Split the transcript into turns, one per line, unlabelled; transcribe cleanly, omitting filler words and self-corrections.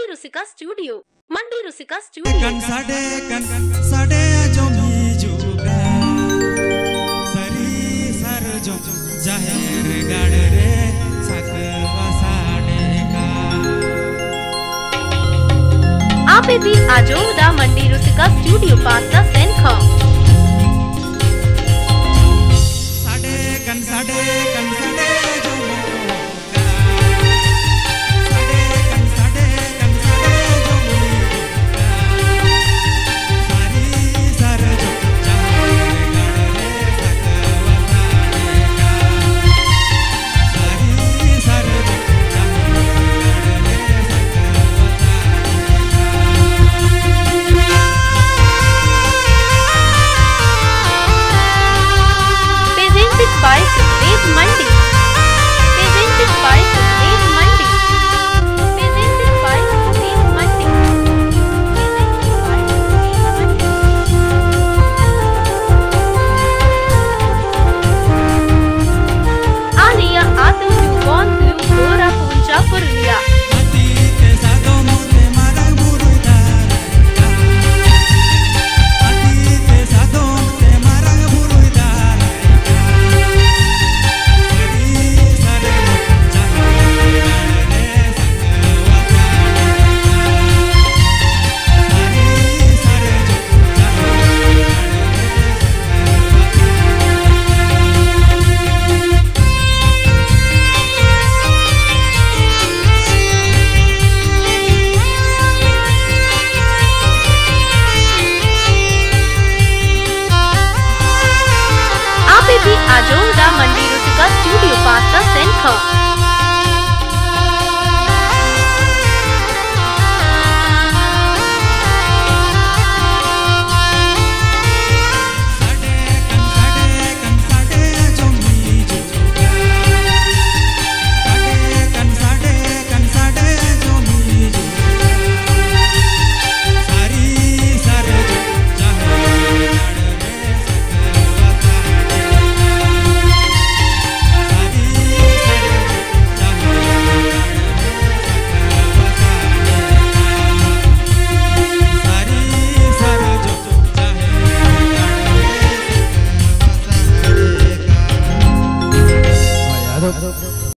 रुसिका studio मंडी रुसिका studio
कन साडे जो मीजुगा सरी सर जो जाहिर गाड़ रे सकवा साडे का
आप भी आजो दा मंडी रुसिका स्टूडियो पास दा सेन खा